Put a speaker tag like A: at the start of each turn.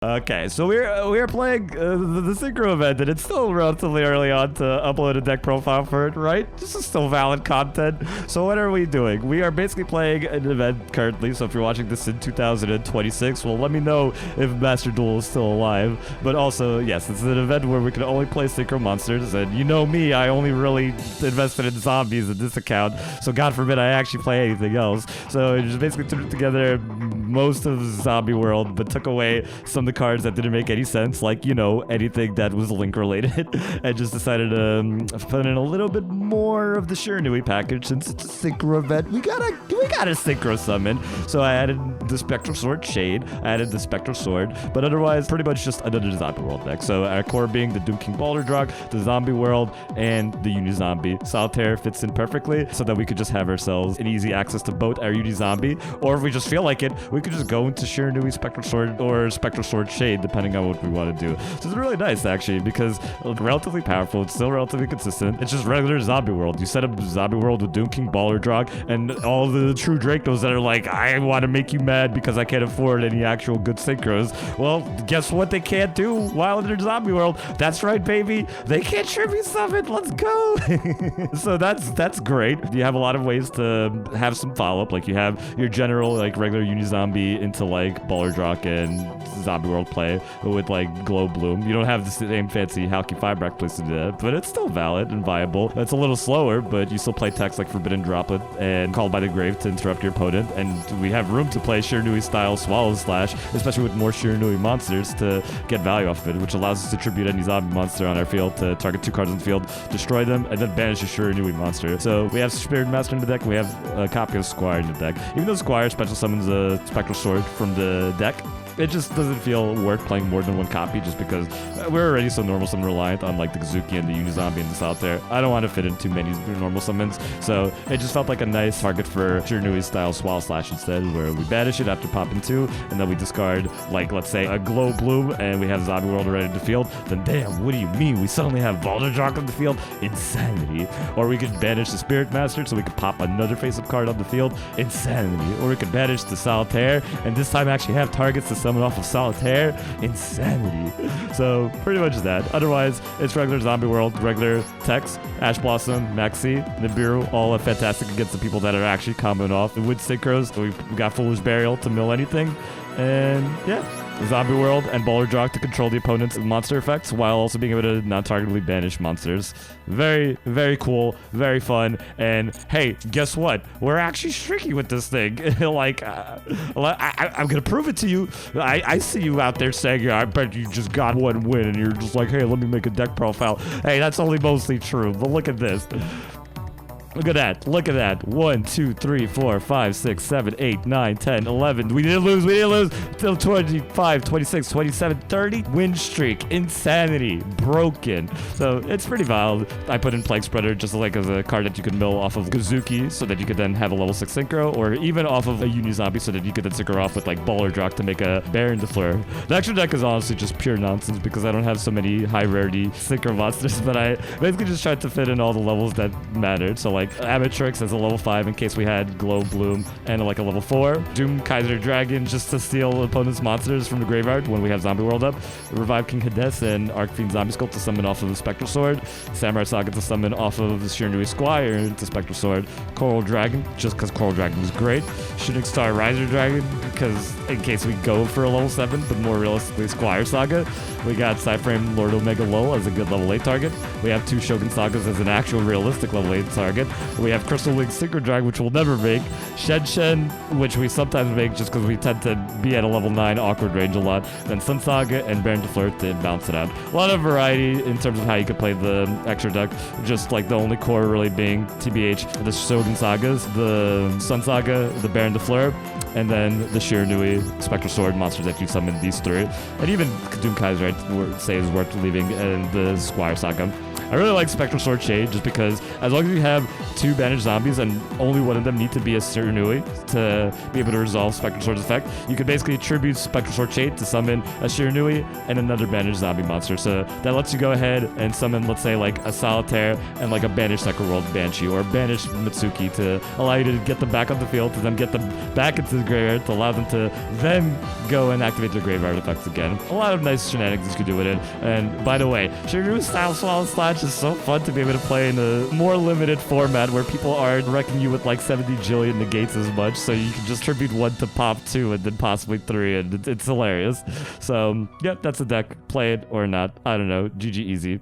A: Okay, so we're playing the Synchro event, and it's still relatively early on to upload a deck profile for it, right? This is still valid content. So what are we doing? We are basically playing an event currently, so if you're watching this in 2026, well, let me know if Master Duel is still alive. But also, yes, it's an event where we can only play Synchro monsters, and you know me, I only really invested in zombies in this account, so God forbid I actually play anything else. So I just basically threw together most of Zombie World, but took away some of the cards that didn't make any sense, like, you know, anything that was link related, and just decided to put in a little bit more of the Shiranui package. Since it's a Synchro event, we gotta Synchro summon. So I added the Spectral Sword Shade, I added the Spectral Sword, but otherwise pretty much just another Zombie World deck. So our core being the Doom King Boulder Drog, the Zombie World, and the Uni Zombie. Solitaire fits in perfectly so that we could just have ourselves an easy access to both our Uni Zombie, or if we just feel like it, we could just go into Shiranui Spectral Sword or Spectral Sword Shade, depending on what we want to do. So it's really nice, actually, because it's relatively powerful, it's still relatively consistent. It's just regular Zombie World. You set up Zombie World with Doom King Baller Drog, and all the True Dracos that are like, I want to make you mad because I can't afford any actual good synchros. Well, guess what they can't do while in Zombie World? That's right, baby. They can't tribute summon. Let's go. So that's great. You have a lot of ways to have some follow-up. Like, you have your general, like, regular Uni-Zombie into, like, Baller Drog and Zombie World play with, like, Glow Bloom. You don't have the same fancy Halki Firebreak place to do that, but it's still valid and viable. It's a little slower, but you still play text like Forbidden Droplet and Called by the Grave to interrupt your opponent, and we have room to play Shiranui style Swallow Slash, especially with more Shiranui monsters to get value off of it, which allows us to tribute any zombie monster on our field to target 2 cards on the field, destroy them, and then banish a Shiranui monster. So we have Spirit Master in the deck, we have a copy of Squire in the deck. Even though Squire special summons a Spectral Sword from the deck, it just doesn't feel worth playing more than one copy, just because we're already so normal summon reliant on, like, the Kazuki and the Uni-Zombie and the Solitaire. I don't want to fit in too many normal summons, so it just felt like a nice target for Shiranui style Swallow Slash instead, where we banish it after popping 2, and then we discard, like, let's say a Glow Bloom, and we have Zombie World already in the field. Then damn, what do you mean? We suddenly have Boulder Drog on the field? Insanity. Or we could banish the Spirit Master, so we could pop another face-up card on the field? Insanity. Or we could banish the Solitaire, and this time actually have targets to summon off of Solitaire. Insanity. So pretty much that. Otherwise, it's regular Zombie World, regular Tex, Ash Blossom, Maxi, Nibiru, all fantastic against the people that are actually comboing off. The Wood Synchros, we've got Foolish Burial to mill anything. And yeah, Zombie World and Baller Drog to control the opponent's monster effects while also being able to non-targetedly banish monsters. Very, very cool, very fun, and hey, guess what? We're actually streaky with this thing. Like, I'm gonna prove it to you. I see you out there saying, I bet you just got one win, and you're just like, hey, let me make a deck profile. Hey, that's only mostly true, but look at this. Look at that. Look at that. 1, 2, 3, 4, 5, 6, 7, 8, 9, 10, 11. We didn't lose. We didn't lose. Till 25, 26, 27, 30. Win streak. Insanity. Broken. So it's pretty wild. I put in Plague Spreader just like as a card that you could mill off of Kazuki so that you could then have a level 6 synchro, or even off of a Uni Zombie so that you could then synchro off with, like, Baller Drog to make a Baron de Fleur. The extra deck is honestly just pure nonsense because I don't have so many high rarity synchro monsters, but I basically just tried to fit in all the levels that mattered. So, like, Amatrix as a level 5 in case we had Glow Bloom, and like a level 4. Doom Kaiser Dragon just to steal opponent's monsters from the graveyard when we have Zombie World up. Revive King Hades and Arcfiend Zombie Sculpt to summon off of the Spectral Sword. Samurai Saga to summon off of the Shiranui Squire into Spectral Sword. Coral Dragon, just because Coral Dragon was great. Shooting Star Riser Dragon, because in case we go for a level 7, but more realistically Squire Saga. We got Cyframe Lord Omega Lol as a good level 8 target. We have 2 Shogun Sagas as an actual realistic level 8 target. We have Crystal Link Synchro Drag, which we'll never make. Shen, which we sometimes make just because we tend to be at a level 9 awkward range a lot. Then Sun Saga and Baron de Fleur to balance it out. A lot of variety in terms of how you could play the extra deck. Just like the only core really being TBH, the Shogun Sagas, the Sun Saga, the Baron de Fleur, and then the Shiranui Spectral Sword monsters that you summon, these 3. And even Doom Kaiser, I'd say, is worth leaving, and the Squire Saga. I really like Spectral Sword Shade just because as long as you have 2 banished zombies and only one of them need to be a Shiranui to be able to resolve Spectral Sword's effect, you could basically attribute Spectral Sword Shade to summon a Shiranui and another banished zombie monster. So that lets you go ahead and summon, let's say, like a Solitaire and like a banished Necroworld Banshee or a banished Mitsuki to allow you to get them back on the field, to then get them back into the graveyard, to allow them to then go and activate their graveyard effects again. A lot of nice shenanigans you can do with it. And by the way, Shiranui style Swallow Slash is so fun to be able to play in a more limited format where people aren't wrecking you with like 70 jillion negates as much, so you can just tribute 1 to pop 2 and then possibly 3, and it's hilarious. So yeah, that's a deck. Play it or not. I don't know. GG easy.